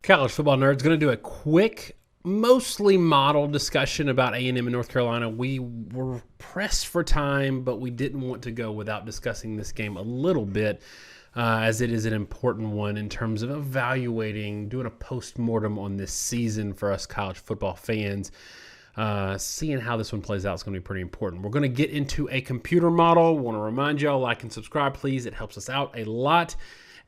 College football nerds going to do a quick, mostly model discussion about A&M in North Carolina. We were pressed for time, but we didn't want to go without discussing this game a little bit, as it is an important one in terms of evaluating, doing a post-mortem on this season for us college football fans. Seeing how this one plays out is going to be pretty important. We're going to get into a computer model. Want to remind y'all, like and subscribe, please. It helps us out a lot.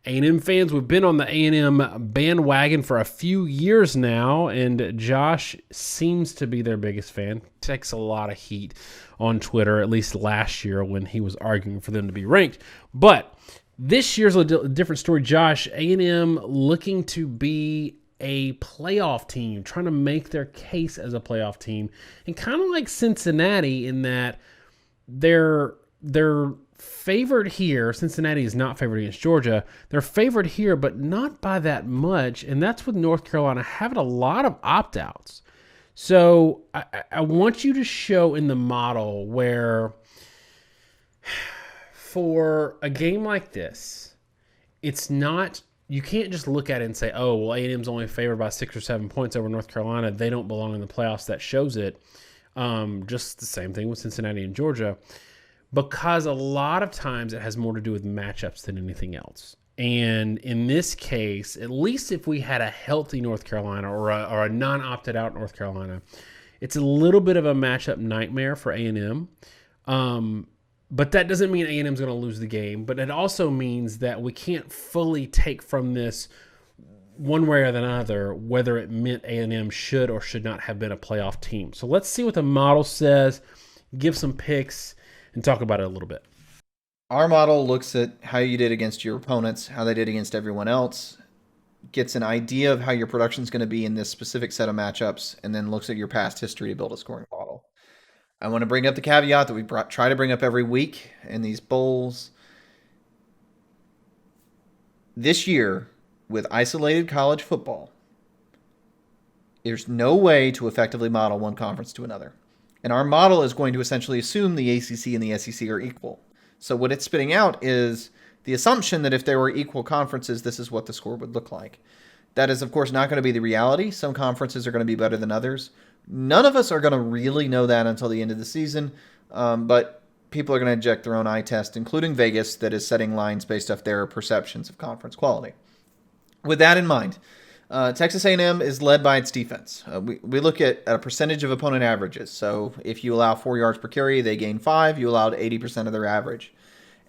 A&M fans, we've been on the A&M bandwagon for a few years now, and Josh seems to be their biggest fan. Takes a lot of heat on Twitter, at least last year when he was arguing for them to be ranked. But this year's a different story. Josh, A&M looking to be a playoff team, trying to make their case as a playoff team, and kind of like Cincinnati in that they're favored here. Cincinnati is not favored against Georgia. They're favored here, but not by that much, and that's with North Carolina having a lot of opt-outs. So I want you to show in the model where for a game like this, it's not, you can't just look at it and say, oh, well, A&M's only favored by 6 or 7 points over North Carolina. They don't belong in the playoffs. That shows it. Just the same thing with Cincinnati and Georgia, because a lot of times it has more to do with matchups than anything else. And in this case, at least if we had a healthy North Carolina or a non-opted out North Carolina, it's a little bit of a matchup nightmare for A&M. But that doesn't mean A&M's going to lose the game. But it also means that we can't fully take from this one way or another whether it meant A&M should or should not have been a playoff team. So let's see what the model says, give some picks, and talk about it a little bit. Our model looks at how you did against your opponents, how they did against everyone else, gets an idea of how your production is going to be in this specific set of matchups, and then looks at your past history to build a scoring model. I want to bring up the caveat that we try to bring up every week in these bowls. This year, with isolated college football, there's no way to effectively model one conference to another. And our model is going to essentially assume the ACC and the SEC are equal. So what it's spitting out is the assumption that if there were equal conferences, this is what the score would look like. That is, of course, not going to be the reality. Some conferences are going to be better than others. None of us are going to really know that until the end of the season, but people are going to inject their own eye test, including Vegas, that is setting lines based off their perceptions of conference quality. With that in mind, Texas A&M is led by its defense. We look at a percentage of opponent averages. So if you allow 4 yards per carry, they gain 5. You allowed 80% of their average.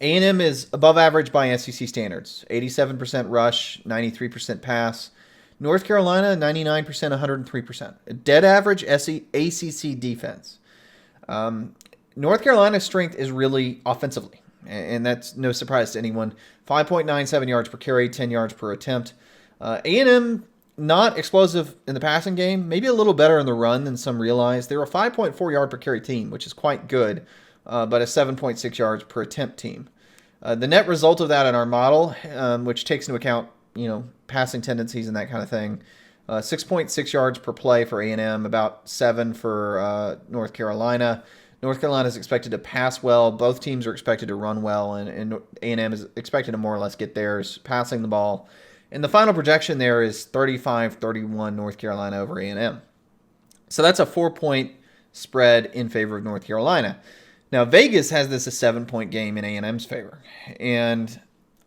A&M is above average by SEC standards. 87% rush, 93% pass. North Carolina, 99%, 103%. A dead average ACC defense. North Carolina's strength is really offensively, and that's no surprise to anyone. 5.97 yards per carry, 10 yards per attempt. A&M, not explosive in the passing game, maybe a little better in the run than some realize. They're a 5.4 yard per carry team, which is quite good, but a 7.6 yards per attempt team. The net result of that in our model, which takes into account, passing tendencies and that kind of thing, 6.6 yards per play for A&M, about 7 for North Carolina. North Carolina is expected to pass well. Both teams are expected to run well, and A&M is expected to more or less get theirs passing the ball. And the final projection there is 35-31 North Carolina over A&M. So that's a 4-point spread in favor of North Carolina. Now, Vegas has this a 7-point game in A&M's favor. And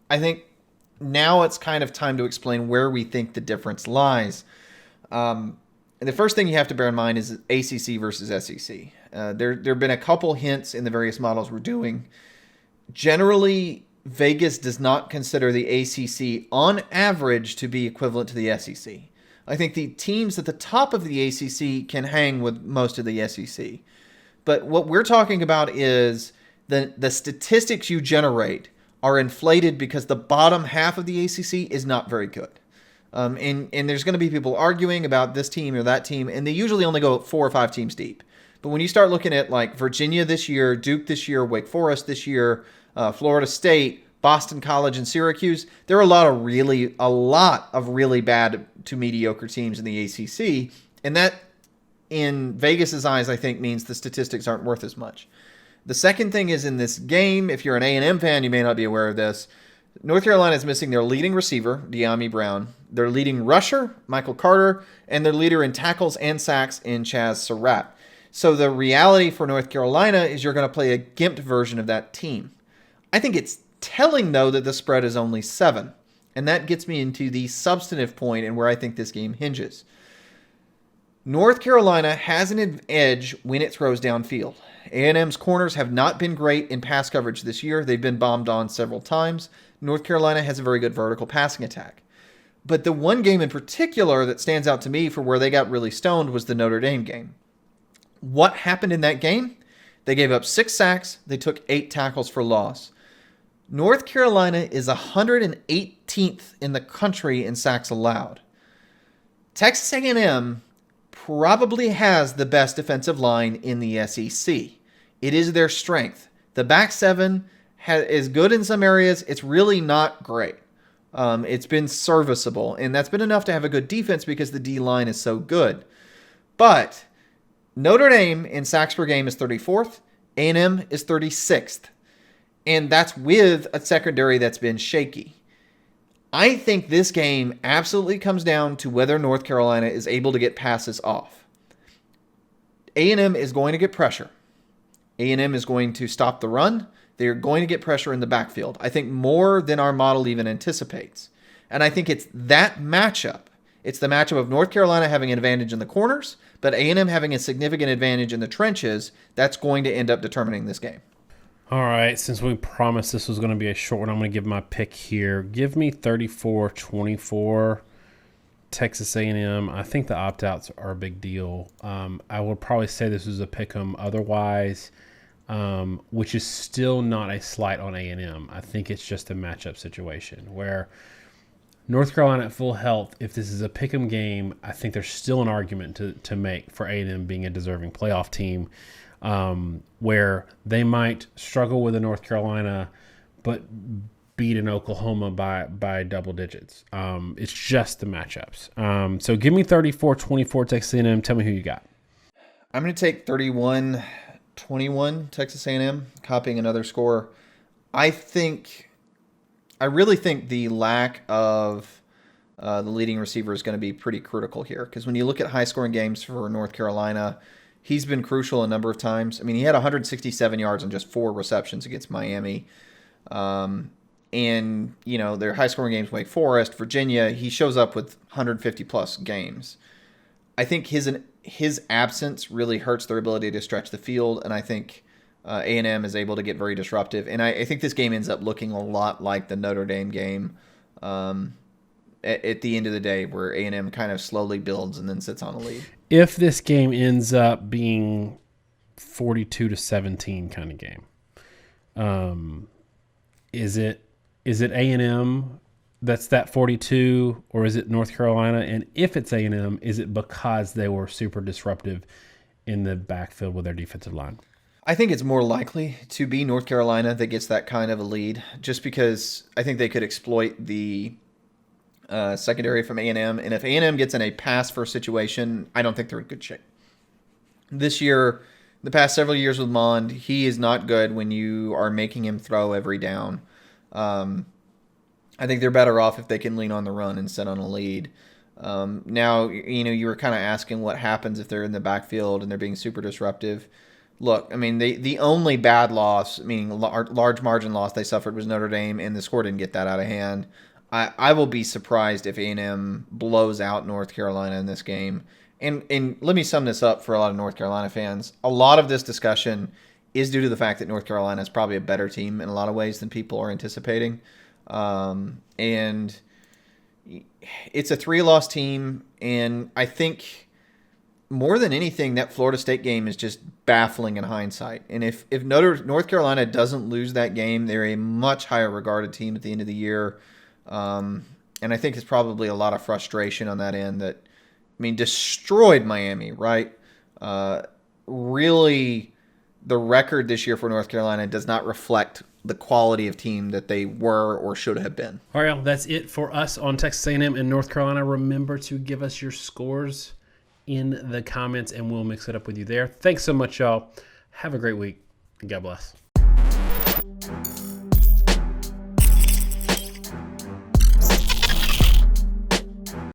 I think now it's kind of time to explain where we think the difference lies. And the first thing you have to bear in mind is ACC versus SEC. There have been a couple hints in the various models we're doing. Generally, Vegas does not consider the ACC on average to be equivalent to the SEC. I think the teams at the top of the ACC can hang with most of the SEC. But what we're talking about is the statistics you generate are inflated because the bottom half of the ACC is not very good. And there's going to be people arguing about this team or that team, and they usually only go 4 or 5 teams deep. But when you start looking at like Virginia this year, Duke this year, Wake Forest this year, Florida State, Boston College, and Syracuse, there are a lot of really bad to mediocre teams in the ACC, and that, in Vegas's eyes, I think means the statistics aren't worth as much. The second thing is in this game, if you're an A&M fan, you may not be aware of this. North Carolina is missing their leading receiver, De'Ami Brown, their leading rusher, Michael Carter, and their leader in tackles and sacks in Chaz Surratt. So the reality for North Carolina is you're going to play a gimped version of that team. I think it's telling, though, that the spread is only 7. And that gets me into the substantive point and where I think this game hinges. North Carolina has an edge when it throws downfield. A&M's corners have not been great in pass coverage this year. They've been bombed on several times. North Carolina has a very good vertical passing attack. But the one game in particular that stands out to me for where they got really stoned was the Notre Dame game. What happened in that game? They gave up 6 sacks. They took 8 tackles for loss. North Carolina is 118th in the country in sacks allowed. Texas A&M probably has the best defensive line in the SEC. It is their strength. The back 7 is good in some areas. It's really not great. It's been serviceable, and that's been enough to have a good defense because the D-line is so good. But Notre Dame in sacks per game is 34th. A&M is 36th. And that's with a secondary that's been shaky. I think this game absolutely comes down to whether North Carolina is able to get passes off. A&M is going to get pressure. A&M is going to stop the run. They're going to get pressure in the backfield. I think more than our model even anticipates. And I think it's that matchup. It's the matchup of North Carolina having an advantage in the corners, but A&M having a significant advantage in the trenches. That's going to end up determining this game. All right, since we promised this was going to be a short one, I'm going to give my pick here. Give me 34-24 Texas A&M. I think the opt-outs are a big deal. I would probably say this is a pick 'em otherwise, which is still not a slight on A&M. I think it's just a matchup situation where North Carolina at full health, if this is a pick 'em game, I think there's still an argument to make for A&M being a deserving playoff team. Where they might struggle with a North Carolina, but beat an Oklahoma by double digits. It's just the matchups. So give me 34-24 Texas A&M. Tell me who you got. I'm going to take 31-21 Texas A&M, copying another score. I really think the lack of the leading receiver is going to be pretty critical here, because when you look at high-scoring games for North Carolina, he's been crucial a number of times. I mean, he had 167 yards on just 4 receptions against Miami. And, you know, their high-scoring games, Wake Forest, Virginia, he shows up with 150-plus games. I think his absence really hurts their ability to stretch the field, and I think A&M is able to get very disruptive. And I think this game ends up looking a lot like the Notre Dame game at the end of the day, where A&M kind of slowly builds and then sits on a lead. If this game ends up being 42-17 kind of game, is it A&M that's that 42, or is it North Carolina? And if it's A&M, is it because they were super disruptive in the backfield with their defensive line? I think it's more likely to be North Carolina that gets that kind of a lead, just because I think they could exploit the secondary from A&M, and if A&M gets in a pass-first situation, I don't think they're in good shape. This year, the past several years with Mond, he is not good when you are making him throw every down. I think they're better off if they can lean on the run and sit on a lead. Now, you know, you were kind of asking what happens if they're in the backfield and they're being super disruptive. Look, I mean, the only bad loss, meaning large margin loss they suffered, was Notre Dame, and the score didn't get that out of hand. I will be surprised if A&M blows out North Carolina in this game. And let me sum this up for a lot of North Carolina fans. A lot of this discussion is due to the fact that North Carolina is probably a better team in a lot of ways than people are anticipating. And it's a 3-loss team, and I think more than anything, that Florida State game is just baffling in hindsight. And if North Carolina doesn't lose that game, they're a much higher regarded team at the end of the year. And I think it's probably a lot of frustration on that end that, I mean, destroyed Miami, right? Really, the record this year for North Carolina does not reflect the quality of team that they were or should have been. All right, well, that's it for us on Texas A&M and North Carolina. Remember to give us your scores in the comments, and we'll mix it up with you there. Thanks so much, y'all. Have a great week, and God bless.